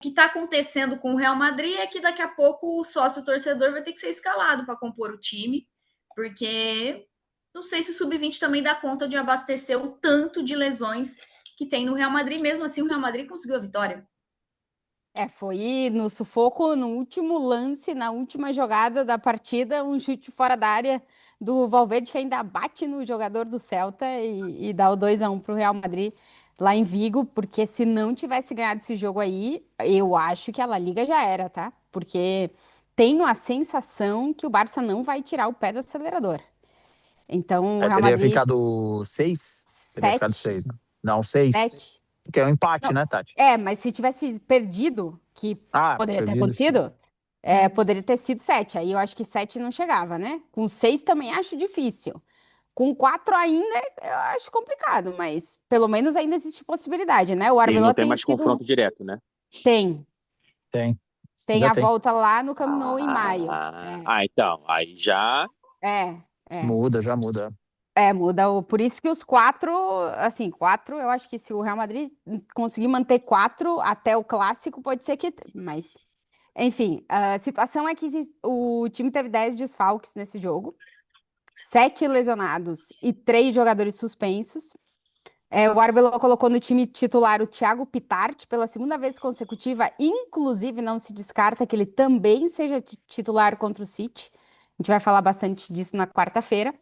que está acontecendo com o Real Madrid é que daqui a pouco o sócio torcedor vai ter que ser escalado para compor o time, porque não sei se o Sub-20 também dá conta de abastecer o tanto de lesões que tem no Real Madrid. Mesmo assim, o Real Madrid conseguiu a vitória. Foi no sufoco, no último lance, na última jogada da partida, um chute fora da área do Valverde que ainda bate no jogador do Celta e dá o 2-1 para o Real Madrid lá em Vigo, porque se não tivesse ganhado esse jogo aí, eu acho que a La Liga já era, tá? Porque tenho a sensação que o Barça não vai tirar o pé do acelerador. Então, o Real Teria Madrid, ficado 6? Teria ficado 7, 6, né? Não, 6. 7. Porque é um empate, Não, né, Tati? mas se tivesse perdido, que Ah, poderia ter perdido. acontecido, poderia ter sido 7. Aí eu acho que 7 não chegava, né? Com 6 também acho difícil. Com 4 ainda eu acho complicado, mas pelo menos ainda existe possibilidade, né? O E não Arbeloa tem tem mais sido. confronto direto, né? Tem. Tem. Tem Ainda a tem. volta lá no Camp Nou em maio. Então, aí já... É, é. Muda, já muda. Muda. Por isso que os 4, assim, 4, eu acho que se o Real Madrid conseguir manter 4 até o clássico, pode ser que. Mas, enfim, a situação é que o time teve 10 desfalques nesse jogo, 7 lesionados e 3 jogadores suspensos. O Arbeloa colocou no time titular o Thiago Pittart pela segunda vez consecutiva, inclusive não se descarta que ele também seja titular contra o City. A gente vai falar bastante disso na quarta-feira.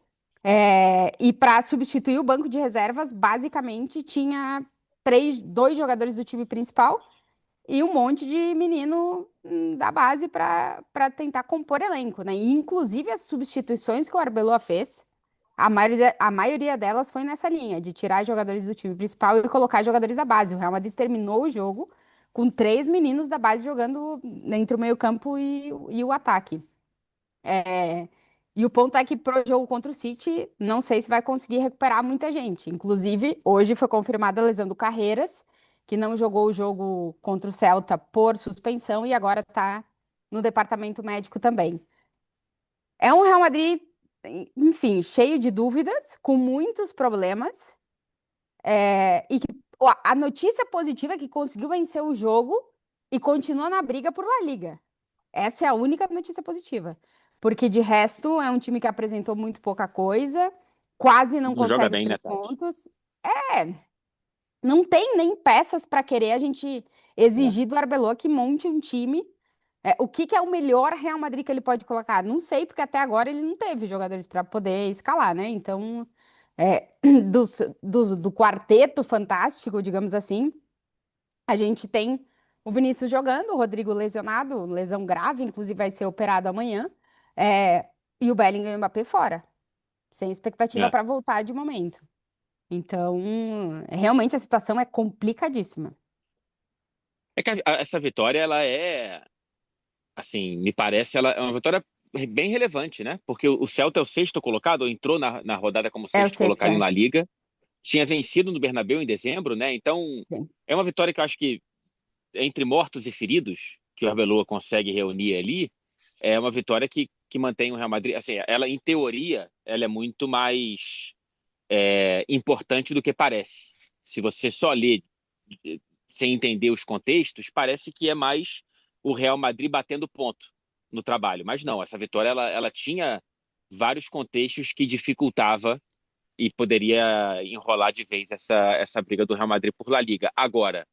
E para substituir o banco de reservas, basicamente tinha 2 jogadores do time principal e um monte de menino da base para tentar compor elenco, né? E, inclusive as substituições que o Arbeloa fez, a maioria delas foi nessa linha, de tirar jogadores do time principal e colocar jogadores da base. O Real Madrid terminou o jogo com 3 meninos da base jogando entre o meio-campo e o ataque. E o ponto é que pro jogo contra o City, não sei se vai conseguir recuperar muita gente. Inclusive, hoje foi confirmada a lesão do Carreiras, que não jogou o jogo contra o Celta por suspensão e agora está no departamento médico também. É um Real Madrid, enfim, cheio de dúvidas, com muitos problemas, e que a notícia positiva é que conseguiu vencer o jogo e continua na briga por La Liga. Essa é a única notícia positiva. Porque de resto é um time que apresentou muito pouca coisa, quase não Não joga consegue os bem, né, 3 Tati? pontos. Não tem nem peças para querer a gente É. exigir do Arbeloa que monte um time. O que é o melhor Real Madrid que ele pode colocar? Não sei, porque até agora ele não teve jogadores para poder escalar, né? Então, é, do quarteto fantástico, digamos assim, a gente tem o Vinícius jogando, o Rodrigo lesionado, lesão grave, inclusive vai ser operado amanhã, e o Bellingham e o Mbappé fora, sem expectativa É. para voltar de momento. Então, realmente a situação é complicadíssima. É que essa vitória, ela é, assim, me parece, ela é uma vitória bem relevante, né? Porque o Celta é o sexto colocado, entrou na rodada como É o sexto sexto, colocado em La Liga, tinha vencido no Bernabéu em dezembro, né? Então, sim. é uma vitória que eu acho que, entre mortos e feridos, que o Arbeloa consegue reunir ali, é uma vitória que mantém o Real Madrid, assim, ela, em teoria, ela é muito mais importante do que parece. Se você só lê sem entender os contextos, parece que é mais o Real Madrid batendo ponto no trabalho. Mas não, essa vitória ela tinha vários contextos que dificultava e poderia enrolar de vez essa briga do Real Madrid por La Liga. Agora,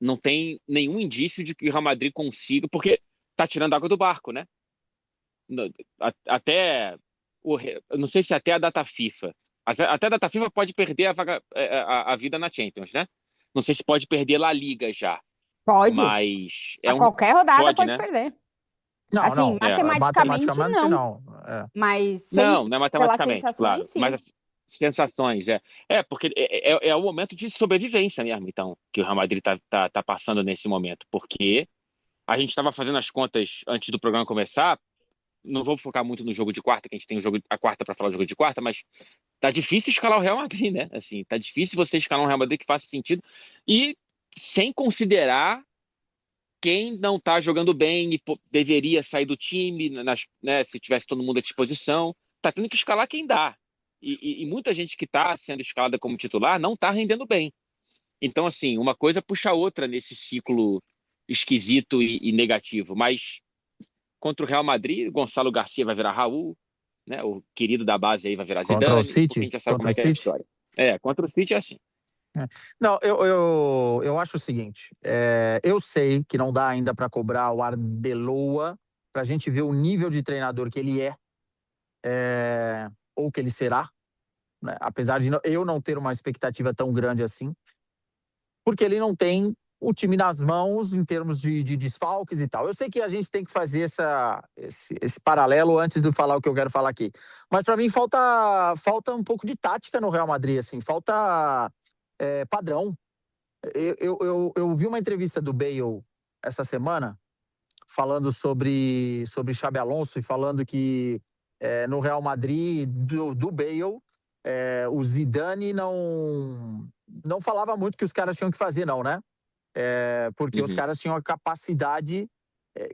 não tem nenhum indício de que o Real Madrid consiga, porque tá tirando água do barco, né? Até eu não sei se até a data FIFA. Até a data FIFA pode perder a vida na Champions, né? Não sei se pode perder La Liga já, Pode. mas A qualquer rodada pode, pode né? perder. Não, Assim, não. matematicamente Matematicamente, não, não. mas Não é pelas matematicamente, sensações, claro, mas sim. as sensações porque é o momento de sobrevivência mesmo, então, que o Real Madrid tá passando nesse momento, porque a gente estava fazendo as contas antes do programa começar. Não vou focar muito no jogo de quarta, que a gente tem o jogo a quarta para falar o jogo de quarta, mas tá difícil escalar o Real Madrid, né? Assim, tá difícil você escalar um Real Madrid que faça sentido e sem considerar quem não tá jogando bem e deveria sair do time, né, se tivesse todo mundo à disposição. Tá tendo que escalar quem dá. E muita gente que tá sendo escalada como titular não tá rendendo bem. Então, assim, uma coisa puxa a outra nesse ciclo esquisito e negativo. Mas contra o Real Madrid, Gonçalo Garcia vai virar Raul, né? O querido da base aí vai virar Contra o Zidane, porque a City? gente já sabe como Contra o é que é a City? história. Contra o City é assim. Não, eu acho o seguinte, eu sei que não dá ainda para cobrar o Arbeloa para a gente ver o nível de treinador que ele ou que ele será, né? Apesar de eu não ter uma expectativa tão grande assim, porque ele não tem o time nas mãos em termos de desfalques e tal. Eu sei que a gente tem que fazer esse paralelo antes de falar o que eu quero falar aqui. Mas para mim falta um pouco de tática no Real Madrid, assim, falta padrão. Eu vi uma entrevista do Bale essa semana falando sobre Xabi Alonso e falando que no Real Madrid do Bale o Zidane não falava muito o que os caras tinham que fazer, não, né? Porque os Uhum. caras tinham a capacidade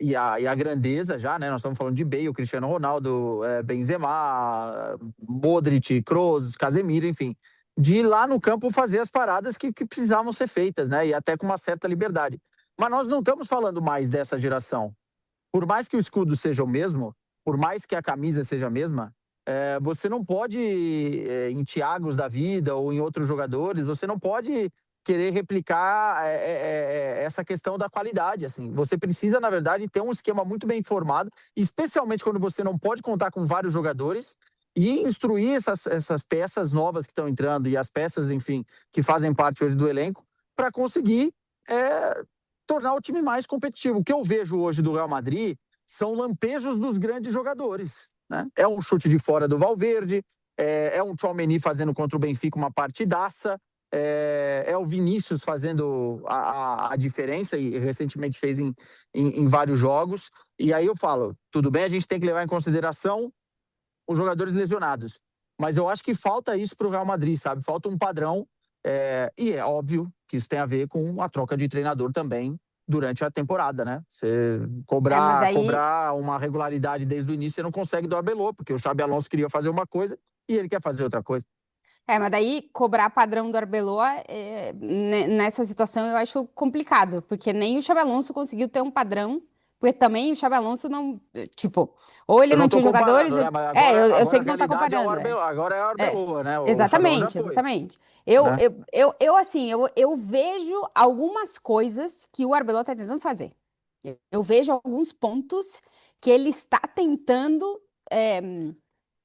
e a grandeza já, né? Nós estamos falando de Bale, Cristiano Ronaldo, Benzema, Modric, Kroos, Casemiro, enfim, de ir lá no campo fazer as paradas que precisavam ser feitas, né? E até com uma certa liberdade. Mas nós não estamos falando mais dessa geração. Por mais que o escudo seja o mesmo, por mais que a camisa seja a mesma, você não pode, em Thiagos da vida ou em outros jogadores, você não pode querer replicar essa questão da qualidade. Assim. Você precisa, na verdade, ter um esquema muito bem formado, especialmente quando você não pode contar com vários jogadores, e instruir essas peças novas que estão entrando e as peças, enfim, que fazem parte hoje do elenco, para conseguir tornar o time mais competitivo. O que eu vejo hoje do Real Madrid são lampejos dos grandes jogadores, né? É um chute de fora do Valverde, é um Tchouaméni fazendo contra o Benfica uma partidaça, é o Vinícius fazendo a diferença, e recentemente fez em vários jogos. E aí eu falo, tudo bem, a gente tem que levar em consideração os jogadores lesionados, mas eu acho que falta isso para o Real Madrid, sabe? Falta um padrão, e é óbvio que isso tem a ver com a troca de treinador também durante a temporada, né? Você Mas aí, cobrar uma regularidade desde o início, você não consegue do Arbeloa, porque o Xabi Alonso queria fazer uma coisa e ele quer fazer outra coisa. mas daí cobrar padrão do Arbeloa, nessa situação eu acho complicado, porque nem o Xabi Alonso conseguiu ter um padrão, porque também o Xabi Alonso não, tipo, ou ele Eu não não estou tinha jogadores, comparando, né? Mas eu agora sei a que não tá realidade comparando, agora é o é, Arbeloa, né? O Xabi Alonso já exatamente, foi, exatamente. né? Eu vejo algumas coisas que o Arbeloa tá tentando fazer. Eu vejo alguns pontos que ele está tentando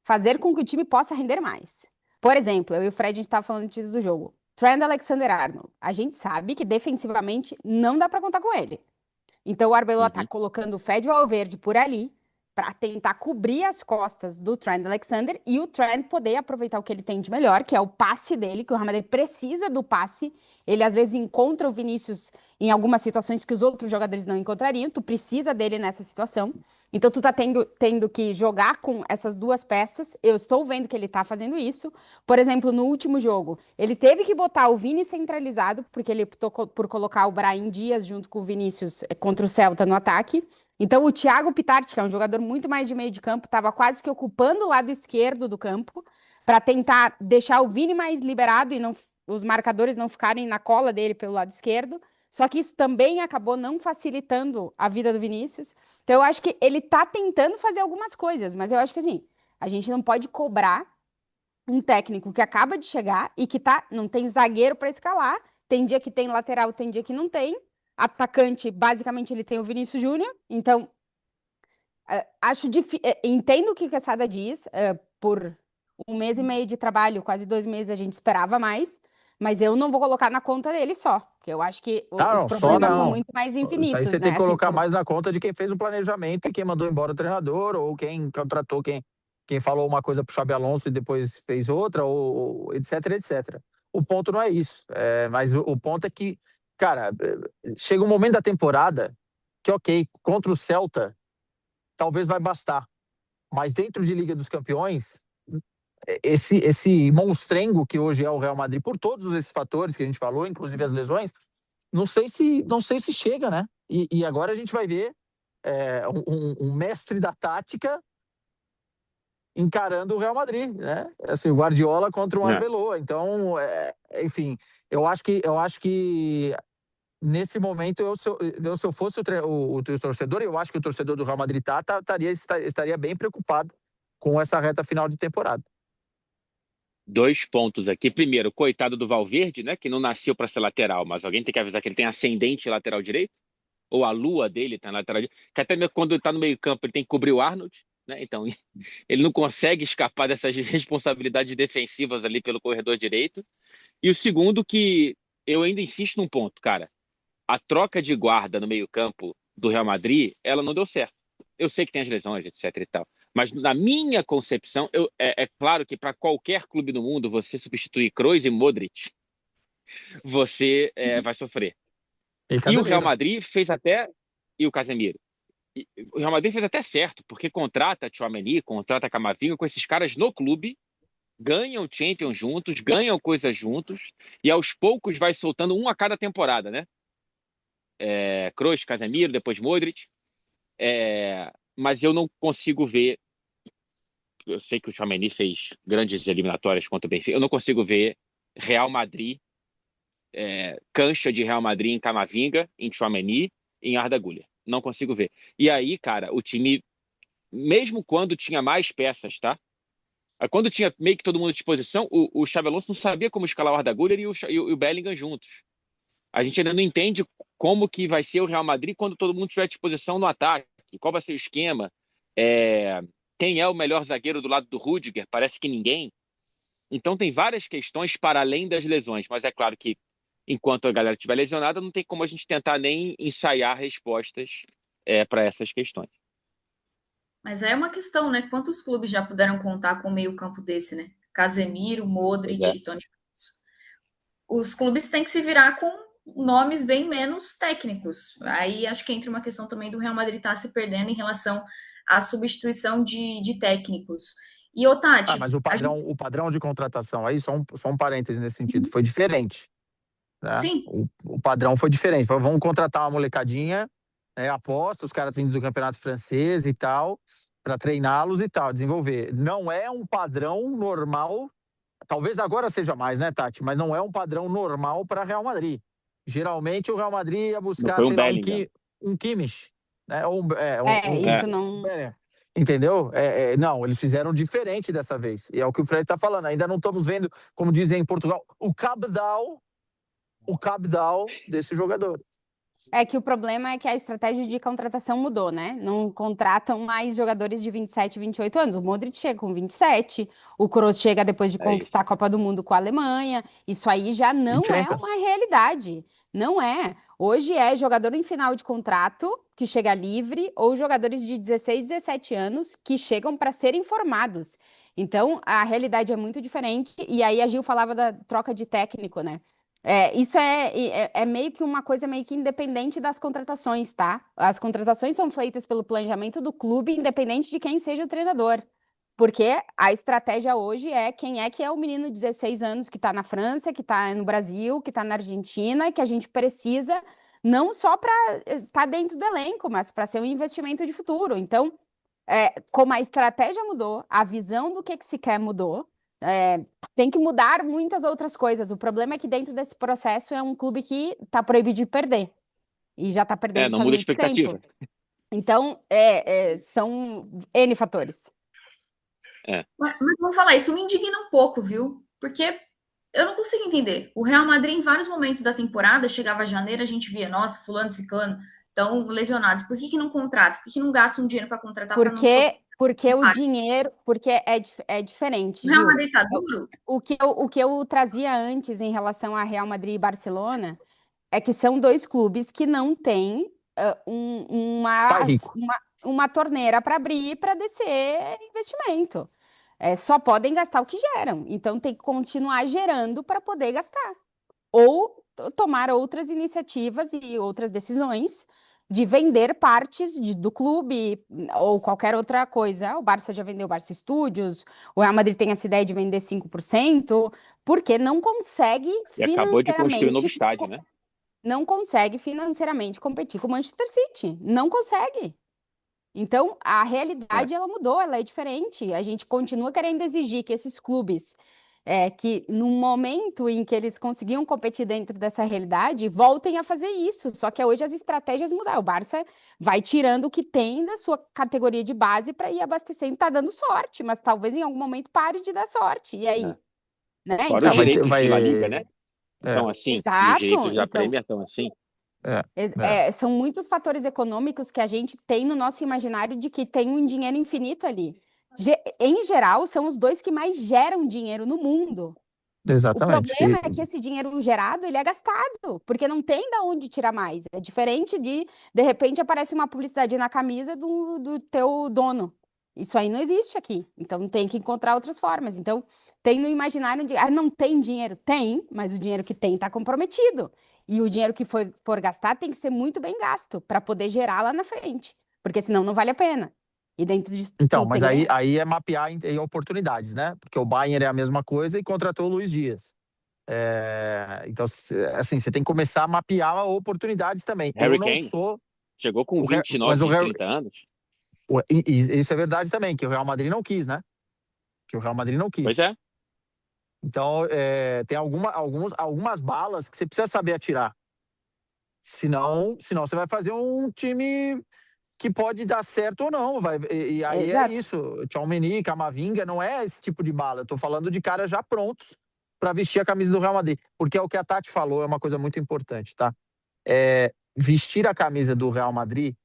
fazer com que o time possa render mais. Por exemplo, eu e o Fred, a gente estava falando antes do jogo. Trent Alexander-Arnold. A gente sabe que defensivamente não dá para contar com ele. Então o Arbeloa tá Uhum. colocando o Fed Valverde por ali para tentar cobrir as costas do Trent Alexander e o Trent poder aproveitar o que ele tem de melhor, que é o passe dele, que o Real Madrid precisa do passe. Ele às vezes encontra o Vinícius em algumas situações que os outros jogadores não encontrariam. Tu precisa dele nessa situação. Então tu tá tendo que jogar com essas duas peças. Eu estou vendo que ele tá fazendo isso. Por exemplo, no último jogo, ele teve que botar o Vini centralizado, porque ele optou por colocar o Brahim Dias junto com o Vinícius contra o Celta no ataque. Então o Thiago Pitart, que é um jogador muito mais de meio de campo, estava quase que ocupando o lado esquerdo do campo para tentar deixar o Vini mais liberado e os marcadores não ficarem na cola dele pelo lado esquerdo. Só que isso também acabou não facilitando a vida do Vinícius. Então eu acho que ele tá tentando fazer algumas coisas, mas eu acho que assim, a gente não pode cobrar um técnico que acaba de chegar e que não tem zagueiro para escalar. Tem dia que tem lateral, tem dia que não tem. Atacante, basicamente, ele tem o Vinícius Júnior. Então, acho difícil. Entendo o que a Quesada diz. Por 1 mês e meio de trabalho, quase 2 meses, a gente esperava mais. Mas eu não vou colocar na conta dele só. Porque eu acho que os Não, só problemas estão não. muito mais Isso aí infinitos, você tem né? que Assim, colocar mais na conta de quem fez o planejamento e quem mandou embora o treinador, ou quem contratou, quem falou uma coisa pro Xabi Alonso e depois fez outra, ou etc, etc. O ponto não é isso. Mas o ponto é que, cara, chega um momento da temporada que, ok, contra o Celta, talvez vai bastar. Mas dentro de Liga dos Campeões, esse monstrengo que hoje é o Real Madrid, por todos esses fatores que a gente falou, inclusive as lesões, não sei se chega, né? E agora a gente vai ver um mestre da tática encarando o Real Madrid, né? Assim, o Guardiola contra o É. Arbeloa. Então, enfim, eu acho que nesse momento, se eu fosse o torcedor, eu acho que o torcedor do Real Madrid estaria bem preocupado com essa reta final de temporada. 2 pontos aqui. Primeiro, coitado do Valverde, né? Que não nasceu para ser lateral, mas alguém tem que avisar que ele tem ascendente lateral direito, ou a lua dele está na lateral direito, que até mesmo quando ele está no meio-campo ele tem que cobrir o Arnold, né? Então ele não consegue escapar dessas responsabilidades defensivas ali pelo corredor direito. E o segundo, que eu ainda insisto num ponto, cara. A troca de guarda no meio-campo do Real Madrid, ela não deu certo. Eu sei que tem as lesões, etc e tal. Mas na minha concepção, é claro que para qualquer clube do mundo, você substituir Kroos e Modric, você vai sofrer. E o Real Madrid fez até... E o Casemiro. O Real Madrid fez até certo, porque contrata Tchouaméni, contrata Camavinga com esses caras no clube, ganham Champions juntos, ganham coisas juntos, e aos poucos vai soltando um a cada temporada, né? Kroos, Casemiro, depois Modric. Mas eu não consigo ver... Eu sei que o Tchouaméni fez grandes eliminatórias contra o Benfica. Eu não consigo ver Real Madrid, cancha de Real Madrid em Camavinga, em Tchouaméni, em Arda Güler. Não consigo ver. E aí, cara, o time, mesmo quando tinha mais peças, tá? Quando tinha meio que todo mundo à disposição, o Xabi Alonso não sabia como escalar o Arda Güler e o Bellingham juntos. A gente ainda não entende como que vai ser o Real Madrid quando todo mundo tiver à disposição no ataque. Qual vai ser o esquema? Quem é o melhor zagueiro do lado do Rüdiger? Parece que ninguém. Então tem várias questões para além das lesões. Mas é claro que enquanto a galera estiver lesionada, não tem como a gente tentar nem ensaiar respostas para essas questões. Mas é uma questão, né? Quantos clubes já puderam contar com um meio-campo desse, né? Casemiro, Modric e Toni Kroos. Os clubes têm que se virar com nomes bem menos técnicos. Aí acho que entra uma questão também do Real Madrid estar se perdendo em relação à substituição de técnicos. E, Tati... mas o padrão de contratação aí, só um parêntese nesse sentido, foi diferente. Né? Sim. O padrão foi diferente. Vamos contratar uma molecadinha, aposta, os caras vindo do campeonato francês e tal, para treiná-los e tal, desenvolver. Não é um padrão normal, talvez agora seja mais, né, Tati? Mas não é um padrão normal para Real Madrid. Geralmente o Real Madrid ia buscar, sei lá, um Kimmich. Né? Isso não... Entendeu? Não, eles fizeram diferente dessa vez. E é o que o Fred está falando. Ainda não estamos vendo, como dizem em Portugal, o cabedal desse jogador. É que o problema é que a estratégia de contratação mudou, né? Não contratam mais jogadores de 27, 28 anos. O Modric chega com 27, o Kroos chega depois de conquistar a Copa do Mundo com a Alemanha. Isso aí já não é uma realidade. Não é. Hoje é jogador em final de contrato que chega livre ou jogadores de 16, 17 anos que chegam para serem formados. Então, a realidade é muito diferente. E aí a Gil falava da troca de técnico, né? Isso é meio que uma coisa meio que independente das contratações, tá? As contratações são feitas pelo planejamento do clube, independente de quem seja o treinador. Porque a estratégia hoje é quem é que é o menino de 16 anos que está na França, que está no Brasil, que está na Argentina, que a gente precisa não só para estar dentro do elenco, mas para ser um investimento de futuro. Então, como a estratégia mudou, a visão do que se quer mudou, tem que mudar muitas outras coisas. O problema é que dentro desse processo é um clube que está proibido de perder. E já está perdendo não muda a expectativa. Tempo. Então, são N fatores. Mas vamos falar, isso me indigna um pouco, viu? Porque eu não consigo entender. O Real Madrid, em vários momentos da temporada, chegava janeiro, a gente via, nossa, fulano, ciclano, estão lesionados. Por que não contrata? Por que não gasta um dinheiro para contratar? Porque o dinheiro, porque é diferente. O Real Madrid tá duro? O que eu trazia antes em relação a Real Madrid e Barcelona é que são dois clubes que não têm uma torneira para abrir para descer investimento. Só podem gastar o que geram. Então tem que continuar gerando para poder gastar. Ou tomar outras iniciativas e outras decisões de vender partes do clube ou qualquer outra coisa. O Barça já vendeu o Barça Studios, o Real Madrid tem essa ideia de vender 5%, porque não consegue financeiramente... E acabou de construir um novo estádio, né? Não consegue financeiramente competir com o Manchester City. Não consegue. Então, a realidade, ela mudou, ela é diferente. A gente continua querendo exigir que esses clubes, que no momento em que eles conseguiam competir dentro dessa realidade, voltem a fazer isso. Só que hoje as estratégias mudaram. O Barça vai tirando o que tem da sua categoria de base para ir abastecendo, tá dando sorte, mas talvez em algum momento pare de dar sorte. E aí? Né? Fora Então, os direitos de La Liga, né? Então, assim, e os exato. direitos da Então, Premier estão assim. são muitos fatores econômicos que a gente tem no nosso imaginário de que tem um dinheiro infinito ali. Em geral, são os dois que mais geram dinheiro no mundo. O Exatamente. problema é que esse dinheiro gerado, ele é gastado, porque não tem da onde tirar mais. É diferente de repente, aparece uma publicidade na camisa do teu dono. Isso aí não existe aqui. Então, tem que encontrar outras formas. Então, tem no imaginário de, não tem dinheiro? Tem, mas o dinheiro que tem está comprometido. E o dinheiro que for gastar tem que ser muito bem gasto para poder gerar lá na frente, porque senão não vale a pena. E dentro disso Então, tudo mas tem que aí é mapear em oportunidades, né? Porque o Bayern é a mesma coisa e contratou o Luiz Dias. Então, assim, você tem que começar a mapear oportunidades também. Harry Eu não Kane sou... chegou com Mas 29, 30 anos. E isso é verdade também, que o Real Madrid não quis, né? Que o Real Madrid não quis. Pois é. Então, tem algumas balas que você precisa saber atirar. Senão você vai fazer um time que pode dar certo ou não. E aí Exato. é isso. Tchouaméni, Camavinga, não é esse tipo de bala. Eu tô falando de caras já prontos para vestir a camisa do Real Madrid. Porque é o que a Tati falou, é uma coisa muito importante, tá? Vestir a camisa do Real Madrid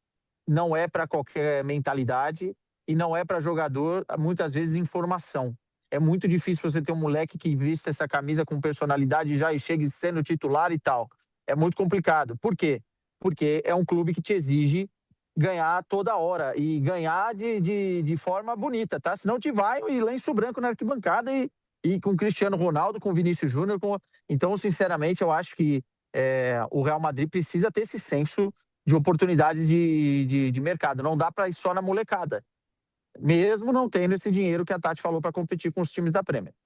não é para qualquer mentalidade e não é para jogador, muitas vezes, em formação. É muito difícil você ter um moleque que vista essa camisa com personalidade já e chegue sendo titular e tal. É muito complicado. Por quê? Porque é um clube que te exige ganhar toda hora e ganhar de forma bonita, tá? Senão te vai e lenço branco na arquibancada e com Cristiano Ronaldo, com Vinícius Júnior. Então, sinceramente, eu acho que o Real Madrid precisa ter esse senso de oportunidades de mercado. Não dá para ir só na molecada. Mesmo não tendo esse dinheiro que a Tati falou para competir com os times da Premier.